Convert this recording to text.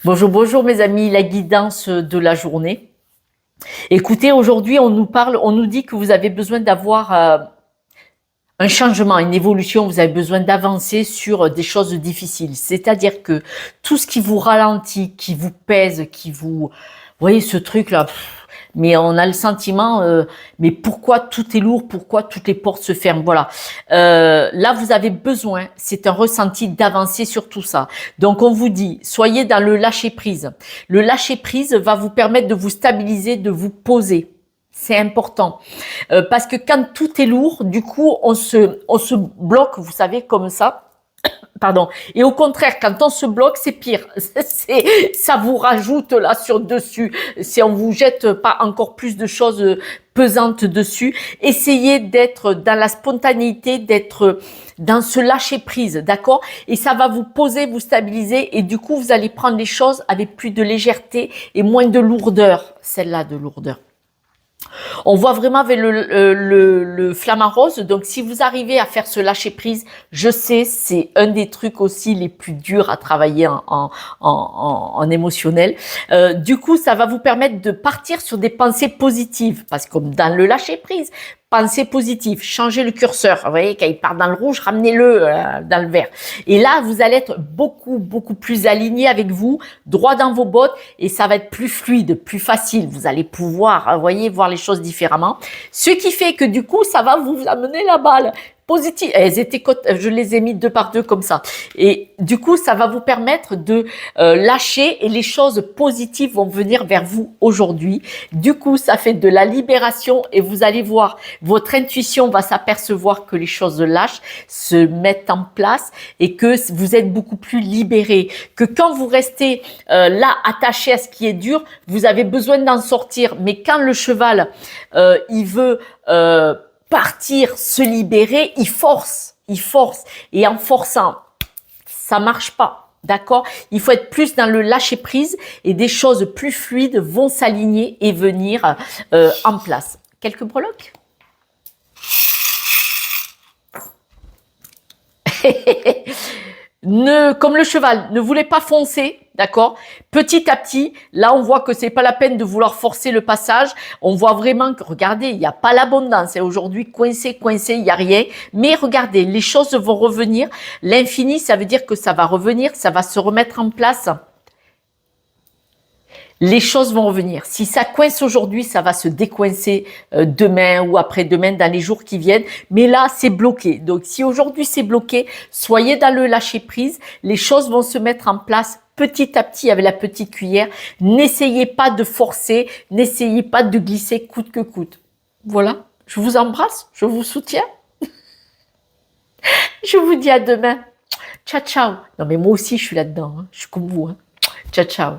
Bonjour, bonjour mes amis, la guidance de la journée. Écoutez, aujourd'hui on nous dit que vous avez besoin d'avoir un changement, une évolution, vous avez besoin d'avancer sur des choses difficiles. C'est-à-dire que tout ce qui vous ralentit, qui vous pèse, vous voyez ce truc-là, mais on a le sentiment, mais pourquoi tout est lourd, pourquoi toutes les portes se ferment, voilà. Là, vous avez besoin, c'est un ressenti d'avancer sur tout ça. Donc, on vous dit, soyez dans le lâcher-prise. Le lâcher-prise va vous permettre de vous stabiliser, de vous poser. C'est important. Parce que quand tout est lourd, du coup, on se bloque, vous savez, comme ça. Pardon. Et au contraire, quand on se bloque, c'est pire. Ça vous rajoute là sur dessus. Si on vous jette pas encore plus de choses pesantes dessus, essayez d'être dans la spontanéité, d'être dans ce lâcher prise, d'accord? Et ça va vous poser, vous stabiliser, et du coup, vous allez prendre les choses avec plus de légèreté et moins de lourdeur. Celle-là de lourdeur. On voit vraiment avec le flamant rose. Donc, si vous arrivez à faire ce lâcher prise, je sais, c'est un des trucs aussi les plus durs à travailler en émotionnel. Du coup, ça va vous permettre de partir sur des pensées positives. Parce que comme dans le lâcher prise, pensée positive, changez le curseur. Vous voyez, quand il part dans le rouge, ramenez-le dans le vert. Et là, vous allez être beaucoup plus aligné avec vous, droit dans vos bottes, et ça va être plus fluide, plus facile. Vous allez pouvoir, vous voyez, voir les choses différemment. Ce qui fait que du coup, ça va vous amener la balle positive. Elles étaient, je les ai mis deux par deux comme ça. Et du coup, ça va vous permettre de lâcher et les choses positives vont venir vers vous aujourd'hui. Du coup, ça fait de la libération et vous allez voir, votre intuition va s'apercevoir que les choses lâchent, se mettent en place et que vous êtes beaucoup plus libéré. Que quand vous restez là, attaché à ce qui est dur, vous avez besoin d'en sortir. Mais quand le cheval, il veut partir, se libérer, il force. Et en forçant, ça marche pas. D'accord? Il faut être plus dans le lâcher prise et des choses plus fluides vont s'aligner et venir en place. Quelques breloques? Comme le cheval, ne voulez pas foncer, d'accord? Petit à petit, là on voit que c'est pas la peine de vouloir forcer le passage. On voit vraiment que, regardez, il n'y a pas l'abondance. Et aujourd'hui, coincé, il n'y a rien. Mais regardez, les choses vont revenir. L'infini, ça veut dire que ça va revenir, ça va se remettre en place. Les choses vont revenir. Si ça coince aujourd'hui, ça va se décoincer demain ou après-demain dans les jours qui viennent. Mais là, c'est bloqué. Donc, si aujourd'hui c'est bloqué, soyez dans le lâcher prise. Les choses vont se mettre en place petit à petit avec la petite cuillère. N'essayez pas de forcer, n'essayez pas de glisser coûte que coûte. Voilà. Je vous embrasse, je vous soutiens. Je vous dis à demain. Ciao, ciao. Non, mais moi aussi, je suis là-dedans. Hein. Je suis comme vous. Hein. Ciao, ciao.